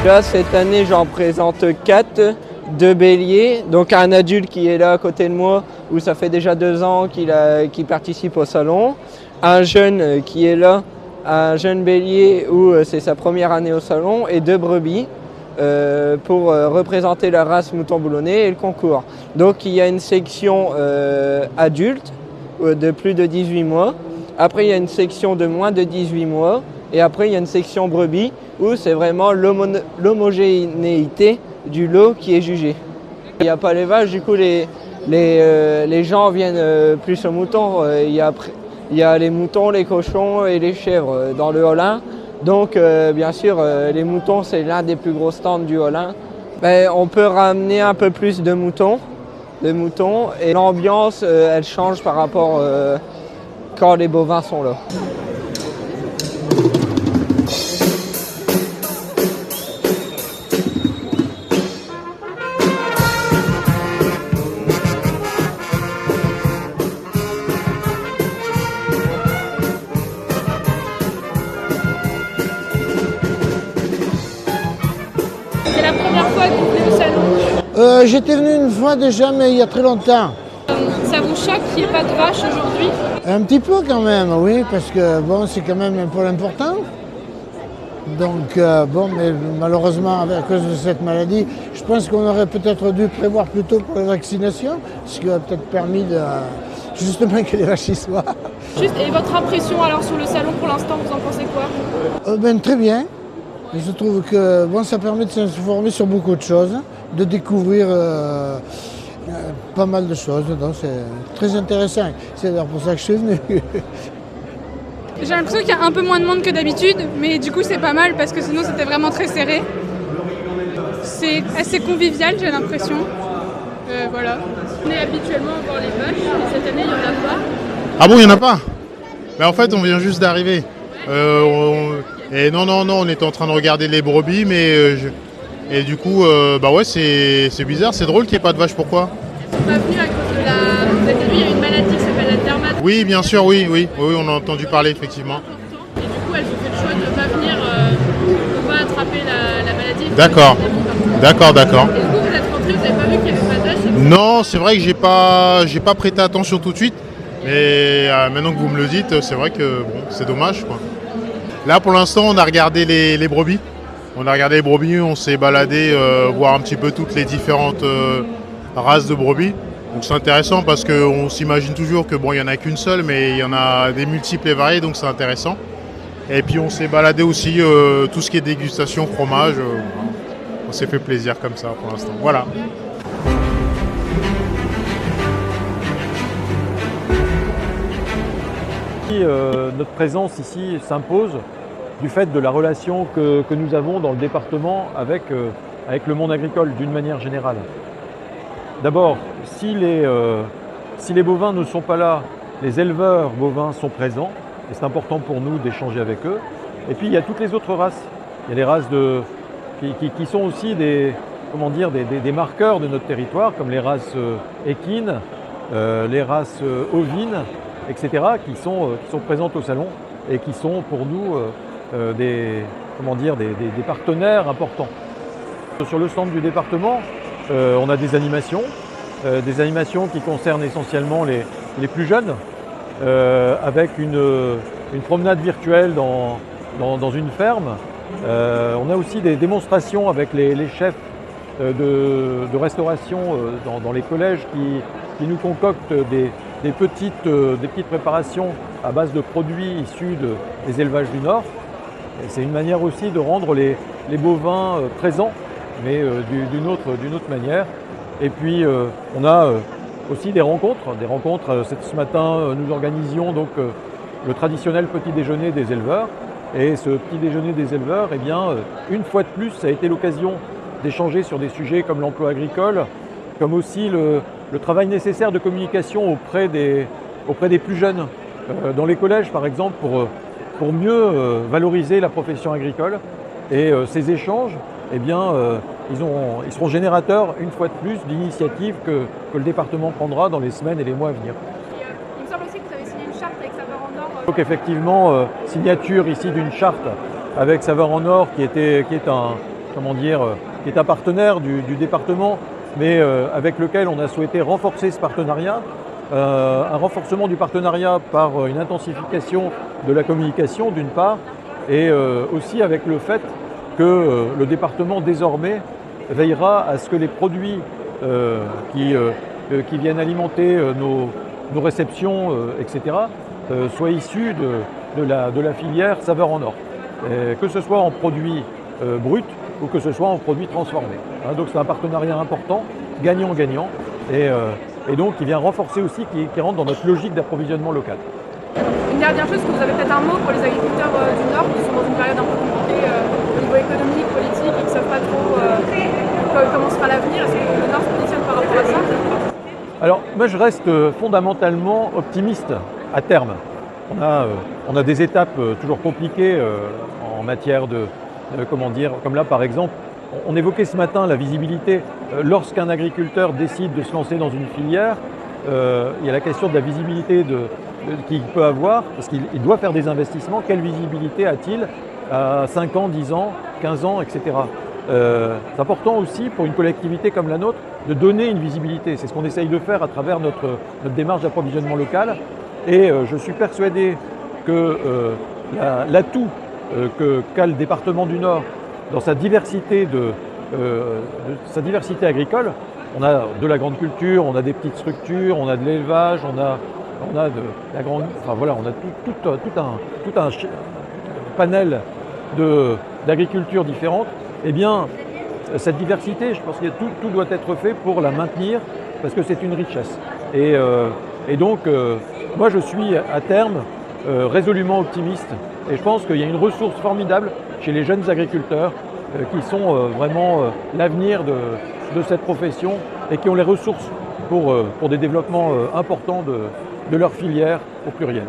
Là, cette année, j'en présente 4, 2 béliers, donc un adulte qui est là à côté de moi, où ça fait déjà 2 ans qu'il participe au salon, un jeune qui est là, un jeune bélier où c'est sa première année au salon, et 2 brebis pour représenter la race mouton boulonnais et le concours. Donc il y a une section adulte de plus de 18 mois, après il y a une section de moins de 18 mois, et après il y a une section brebis où c'est vraiment l'homogénéité du lot qui est jugée. Il n'y a pas l'élevage, du coup les gens viennent plus aux moutons. Il y a les moutons, les cochons et les chèvres dans le Holin. Donc bien sûr les moutons c'est l'un des plus gros stands du Holin. On peut ramener un peu plus de moutons et l'ambiance elle change par rapport quand les bovins sont là. C'est la première fois que vous venez au salon. J'étais venu une fois déjà, mais il y a très longtemps. Ça vous choque qu'il n'y ait pas de vache aujourd'hui? Un petit peu quand même, oui, parce que bon, c'est quand même un pôle important. Donc bon, mais malheureusement, à cause de cette maladie, je pense qu'on aurait peut-être dû prévoir plus tôt pour les vaccinations, ce qui aurait peut-être permis de justement que les vaches y soient. Juste, et votre impression alors sur le salon pour l'instant, vous en pensez quoi? Très bien. Je trouve que bon, ça permet de s'informer sur beaucoup de choses, de découvrir pas mal de choses, donc c'est très intéressant. C'est d'ailleurs pour ça que je suis venu. J'ai l'impression qu'il y a un peu moins de monde que d'habitude, mais du coup c'est pas mal parce que sinon c'était vraiment très serré. C'est assez convivial, j'ai l'impression. Voilà. On est habituellement à voir les vaches, et cette année il n'y en a pas. Ah bon, il n'y en a pas? En fait, on vient juste d'arriver. Et non, on était en train de regarder les brebis, mais et du coup, ouais, c'est bizarre, c'est drôle qu'il n'y ait pas de vache. Pourquoi? Ils sont pas venus à cause de la... Vous avez vu, il y a une maladie qui s'appelle la dermatite. Oui, bien sûr, oui, on a entendu parler, effectivement. Et du coup, elles ont fait le choix de ne pas venir pour pas attraper la maladie. D'accord. Et du coup, D'accord. vous êtes rentrés, vous n'avez pas vu qu'il n'y avait pas de vache? Non, c'est vrai que j'ai pas prêté attention tout de suite. Mais maintenant que vous me le dites, c'est vrai que bon, c'est dommage, quoi. Là, pour l'instant, on a regardé les brebis. On s'est baladé, voir un petit peu toutes les différentes races de brebis. Donc c'est intéressant parce qu'on s'imagine toujours que bon, il n'y en a qu'une seule, mais il y en a des multiples et variés, donc c'est intéressant. Et puis on s'est baladé aussi tout ce qui est dégustation, fromage. On s'est fait plaisir comme ça pour l'instant. Voilà. Notre présence ici s'impose du fait de la relation que nous avons dans le département avec le monde agricole d'une manière générale. D'abord, si les bovins ne sont pas là, les éleveurs bovins sont présents et c'est important pour nous d'échanger avec eux. Et puis il y a toutes les autres races. Il y a des races qui sont aussi des marqueurs de notre territoire, comme les races équines, les races ovines, etc., qui sont présentes au salon et qui sont pour nous des partenaires importants. Sur le stand du département, on a des animations qui concernent essentiellement les plus jeunes, avec une promenade virtuelle dans une ferme. On a aussi des démonstrations avec les chefs de restauration dans les collèges qui nous concoctent des petites préparations à base de produits issus des élevages du Nord. C'est une manière aussi de rendre les bovins présents, mais d'une autre manière. Et puis on a aussi des rencontres. Ce matin, nous organisions donc le traditionnel petit déjeuner des éleveurs. Et ce petit déjeuner des éleveurs, eh bien, une fois de plus, ça a été l'occasion d'échanger sur des sujets comme l'emploi agricole, comme aussi le travail nécessaire de communication auprès des plus jeunes, dans les collèges par exemple, pour mieux valoriser la profession agricole. Et ces échanges, eh bien, ils seront générateurs une fois de plus d'initiatives que le département prendra dans les semaines et les mois à venir. Il me semble aussi que vous avez signé une charte avec Saveurs en Or. Donc effectivement, signature ici d'une charte avec Saveurs en Or qui est qui est un partenaire du département, mais avec lequel on a souhaité renforcer ce partenariat. Un renforcement du partenariat par une intensification de la communication d'une part, et aussi avec le fait que le département désormais veillera à ce que les produits qui viennent alimenter nos réceptions, etc., soient issus de la filière Saveurs en Or, que ce soit en produits bruts ou que ce soit en produits transformés. Donc c'est un partenariat important, gagnant-gagnant, et donc qui vient renforcer aussi, qui rentre dans notre logique d'approvisionnement local. Une dernière chose, est-ce que vous avez peut-être un mot pour les agriculteurs du Nord qui sont dans une période un peu compliquée au niveau économique, politique, et qui ne savent pas trop comment sera l'avenir? Est-ce que le Nord se positionne par rapport à ça? Alors moi je reste fondamentalement optimiste à terme. On a des étapes toujours compliquées en matière comme là par exemple, on évoquait ce matin la visibilité. Lorsqu'un agriculteur décide de se lancer dans une filière, il y a la question de la visibilité qu'il peut avoir, parce qu'il doit faire des investissements. Quelle visibilité a-t-il à 5 ans, 10 ans, 15 ans, etc. C'est important aussi pour une collectivité comme la nôtre de donner une visibilité. C'est ce qu'on essaye de faire à travers notre démarche d'approvisionnement local. Et je suis persuadé que l'atout qu'a le département du Nord dans sa diversité, sa diversité agricole, on a de la grande culture, on a des petites structures, on a de l'élevage, on a de la grande, enfin voilà, on a tout un panel d'agricultures différentes. Eh bien, cette diversité, je pense que tout doit être fait pour la maintenir, parce que c'est une richesse. Et donc, moi je suis à terme résolument optimiste, et je pense qu'il y a une ressource formidable chez les jeunes agriculteurs qui sont vraiment l'avenir de cette profession et qui ont les ressources pour des développements importants de leur filière au pluriel.